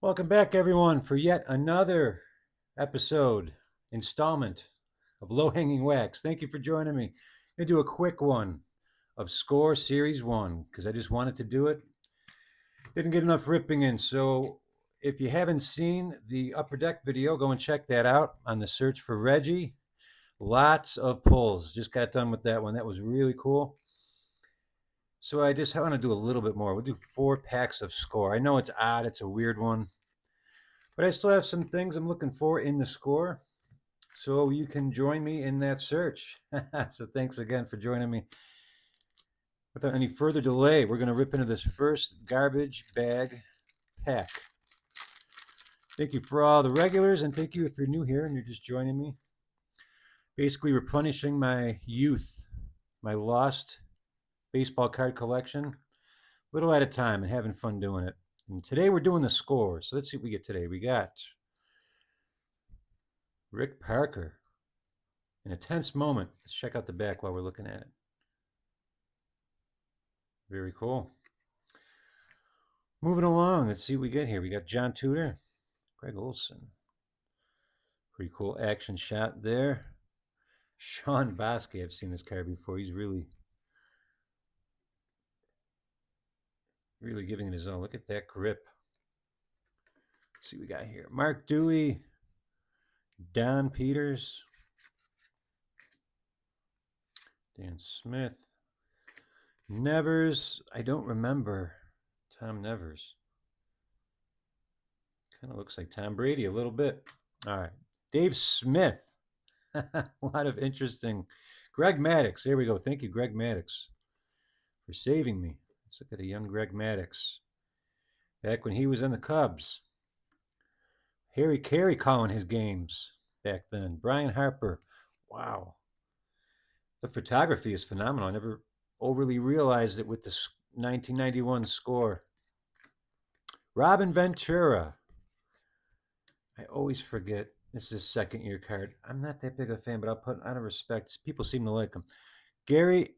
Welcome back, everyone, for yet another installment of Low Hanging Wax. Thank you for joining me. I'm going to do a quick one of Score Series 1 because I just wanted to do it. Didn't get enough ripping in. So if you haven't seen the Upper Deck video, go and check that out on the search for Reggie. Lots of pulls. Just got done with that one. That was really cool. So I just want to do a little bit more. We'll do 4 packs of Score. I know it's odd, it's a weird one. But I still have some things I'm looking for in the score. So you can join me in that search. So thanks again for joining me. Without any further delay, we're going to rip into this first garbage bag pack. Thank you for all the regulars, and thank you if you're new here and you're just joining me. Basically, replenishing my youth, my lost baseball card collection, little at a time, and having fun doing it. And today we're doing the score. So let's see what we get today. We got Rick Parker. In a tense moment, let's check out the back while we're looking at it. Very cool. Moving along, let's see what we get here. We got John Tudor, Greg Olson. Pretty cool action shot there. Sean Bosque, I've seen this card before. He's really giving it his all. Look at that grip. Let's see what we got here. Mark Dewey, Don Peters, Dan Smith, Nevers. I don't remember Tom Nevers. Kind of looks like Tom Brady a little bit. All right. Dave Smith. A lot of interesting. Greg Maddux. There we go. Thank you, Greg Maddux, for saving me. Let's look at a young Greg Maddux. Back when he was in the Cubs. Harry Carey calling his games back then. Brian Harper. Wow. The photography is phenomenal. I never overly realized it with the 1991 score. Robin Ventura. I always forget. This is his second year card. I'm not that big a fan, but I'll put out of respect. People seem to like him. Gary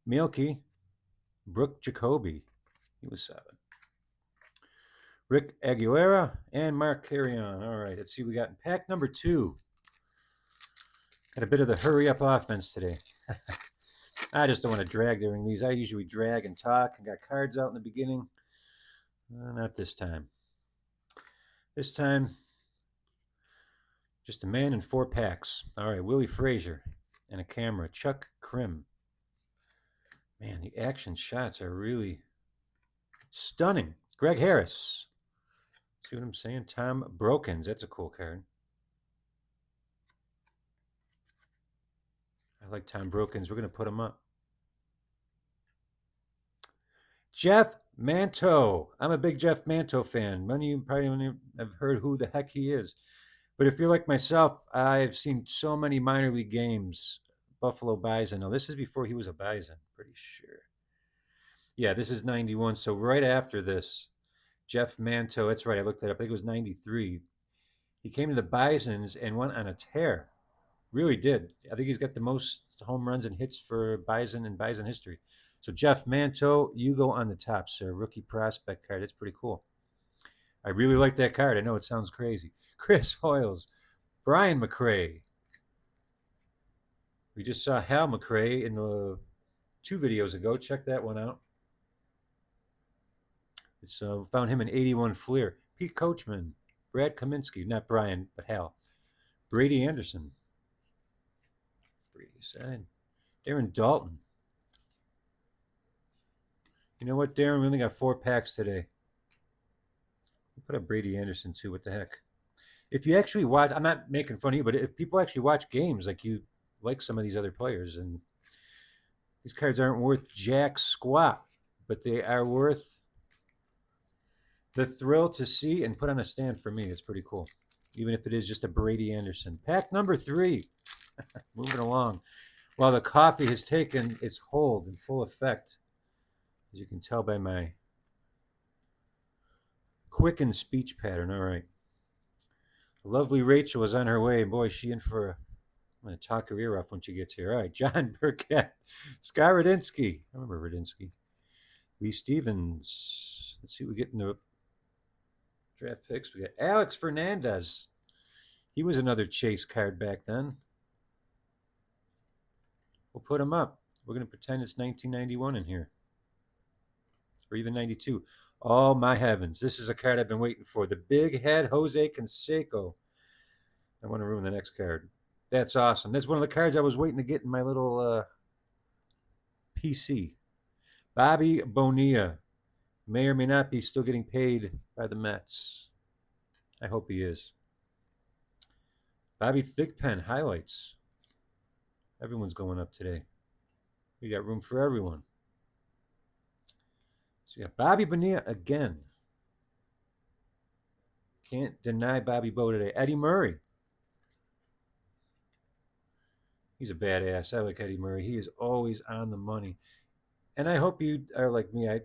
Mielke, Brooke Jacoby. He was 7. Rick Aguilera and Mark Carrion. All right, let's see what we got in pack number 2. Got a bit of the hurry up offense today. I just don't want to drag during these. I usually drag and talk and got cards out in the beginning. Not this time. This time, just a man in 4 packs. All right, Willie Frazier and a camera. Chuck Krim. Man, the action shots are really stunning. Greg Harris. See what I'm saying? Tom Brokens. That's a cool card. I like Tom Brokens. We're going to put him up. Jeff Manto. I'm a big Jeff Manto fan. Many of you probably have heard who the heck he is. But if you're like myself, I've seen so many minor league games. Buffalo Bison. Now, this is before he was a Bison, pretty sure. Yeah, this is 91. So right after this, Jeff Manto, that's right, I looked that up. I think it was 93. He came to the Bisons and went on a tear. Really did. I think he's got the most home runs and hits for Bison in Bison history. So Jeff Manto, you go on the top, sir. Rookie prospect card. That's pretty cool. I really like that card. I know it sounds crazy. Chris Hoyles, Brian McRae. We just saw Hal McRae in the 2 videos ago. Check that one out. It's found him in 81 Fleer. Pete Coachman, Brad Kaminsky, not Brian, but Hal. Brady Anderson. Brady side. Darren Dalton. You know what, Darren? We only got 4 packs today. Put up Brady Anderson too. What the heck? If you actually watch, I'm not making fun of you, but if people actually watch games, like you like some of these other players, and these cards aren't worth jack squat, but they are worth the thrill to see and put on a stand for me. It's pretty cool, even if it is just a Brady Anderson. Pack number 3. Moving along. While the coffee has taken its hold in full effect, as you can tell by my quickened speech pattern. All right. Lovely Rachel is on her way. Boy, she in for a. I'm going to talk her ear off when she gets here. All right. John Burkett. Sky Radinsky. I remember Radinsky. Lee Stevens. Let's see what we get in the draft picks. We got Alex Fernandez. He was another chase card back then. We'll put him up. We're going to pretend it's 1991 in here. Or even 92. Oh, my heavens. This is a card I've been waiting for. The big head Jose Canseco. I want to ruin the next card. That's awesome. That's one of the cards I was waiting to get in my little PC. Bobby Bonilla may or may not be still getting paid by the Mets. I hope he is. Bobby Thigpen highlights. Everyone's going up today. We got room for everyone. So we got Bobby Bonilla again. Can't deny Bobby Bo today. Eddie Murray. He's a badass. I like Eddie Murray. He is always on the money. And I hope you are like me. I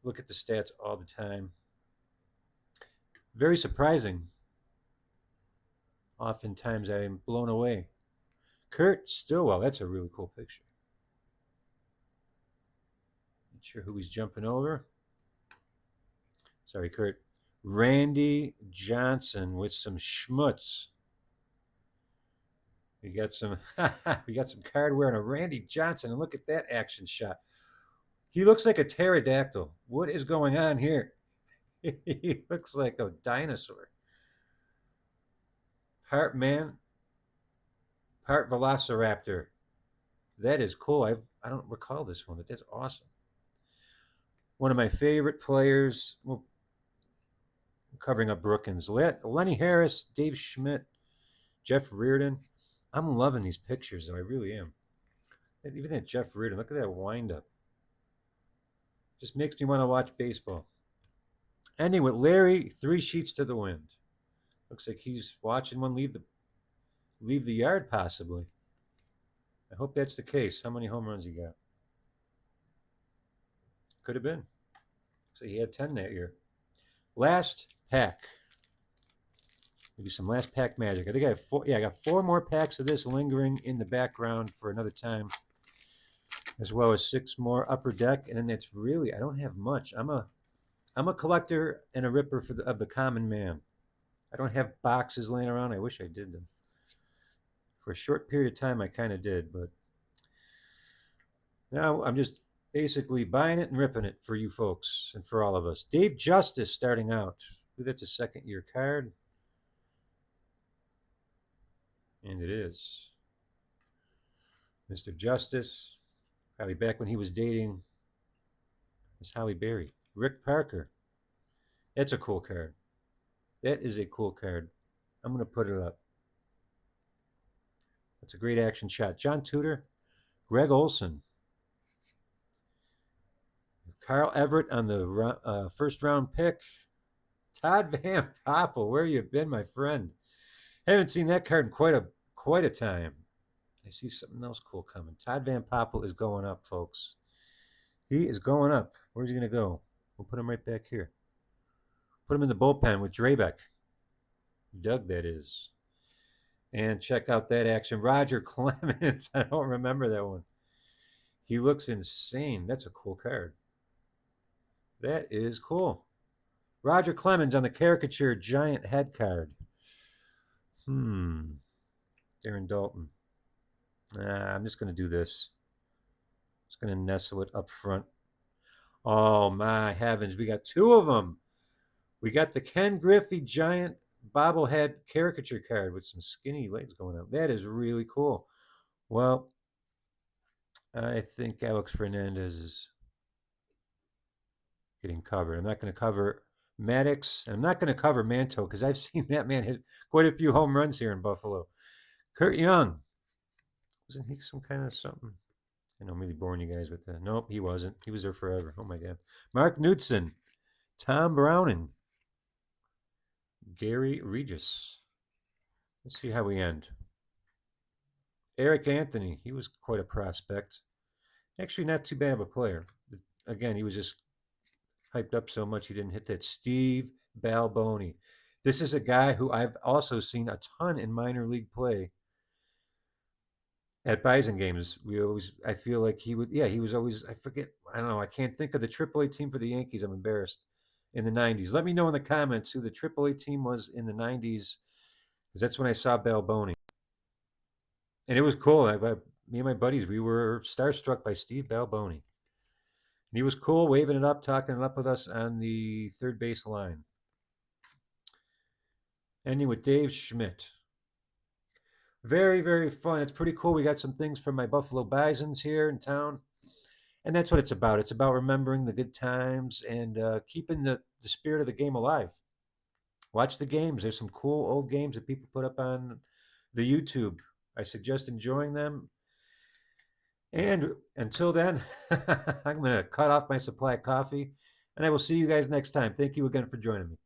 look at the stats all the time. Very surprising. Oftentimes I am blown away. Kurt Stillwell. That's a really cool picture. Not sure who he's jumping over. Sorry, Kurt. Randy Johnson with some schmutz. We got some card wearing a Randy Johnson, and look at that action shot. He looks like a pterodactyl. What is going on here? He looks like a dinosaur. Part man, part velociraptor. That is cool. I don't recall this one, but that's awesome. One of my favorite players. Well, covering up Brookins. Lenny Harris, Dave Schmidt, Jeff Reardon. I'm loving these pictures, though. I really am. Even that Jeff Reardon. Look at that windup. Just makes me want to watch baseball. Ending with Larry, 3 sheets to the wind. Looks like he's watching one leave the yard, possibly. I hope that's the case. How many home runs he got? Could have been. So he had 10 that year. Last pack. Maybe some last pack magic. I think I have 4. Yeah, I got 4 more packs of this lingering in the background for another time, as well as 6 more upper deck. And then that's really, I don't have much. I'm a collector and a ripper of the common man. I don't have boxes laying around. I wish I did them. For a short period of time, I kind of did, but now I'm just basically buying it and ripping it for you folks and for all of us. Dave Justice starting out. I believe that's a second-year card. And it is. Mr. Justice, probably back when he was dating Miss Holly Berry. Rick Parker. That's a cool card. That is a cool card. I'm going to put it up. That's a great action shot. John Tudor, Greg Olson, Carl Everett on the first round pick. Todd Van Poppel, where you been, my friend? Haven't seen that card in quite a time. I see something else cool coming. Todd Van Poppel is going up, folks. He is going up. Where's he going to go? We'll put him right back here. Put him in the bullpen with Drabek. Doug, that is. And check out that action. Roger Clemens. I don't remember that one. He looks insane. That's a cool card. That is cool. Roger Clemens on the caricature giant head card. Darren Dalton. I'm just going to do this. Just going to nestle it up front. Oh, my heavens. We got 2 of them. We got the Ken Griffey giant bobblehead caricature card with some skinny legs going on. That is really cool. Well, I think Alex Fernandez is getting covered. I'm not going to cover Maddox, and I'm not going to cover Manto because I've seen that man hit quite a few home runs here in Buffalo. Kurt Young. Wasn't he some kind of something? I know I'm really boring you guys with that. Nope, he wasn't. He was there forever. Oh, my God. Mark Knudson. Tom Browning. Gary Regis. Let's see how we end. Eric Anthony. He was quite a prospect. Actually, not too bad of a player. Again, he was just hyped up so much he didn't hit that. Steve Balboni. This is a guy who I've also seen a ton in minor league play. At Bison games, I feel like he was always, I forget, I don't know, I can't think of the AAA team for the Yankees. I'm embarrassed. in the 90s. Let me know in the comments who the AAA team was in the 90s, because that's when I saw Balboni. And it was cool. Me and my buddies, we were starstruck by Steve Balboni. And he was cool, waving it up, talking it up with us on the third base line. Ending with Dave Schmidt. Very, very fun. It's pretty cool. We got some things from my Buffalo Bisons here in town. And that's what it's about. It's about remembering the good times and keeping the spirit of the game alive. Watch the games. There's some cool old games that people put up on the YouTube. I suggest enjoying them. And until then, I'm going to cut off my supply of coffee, and I will see you guys next time. Thank you again for joining me.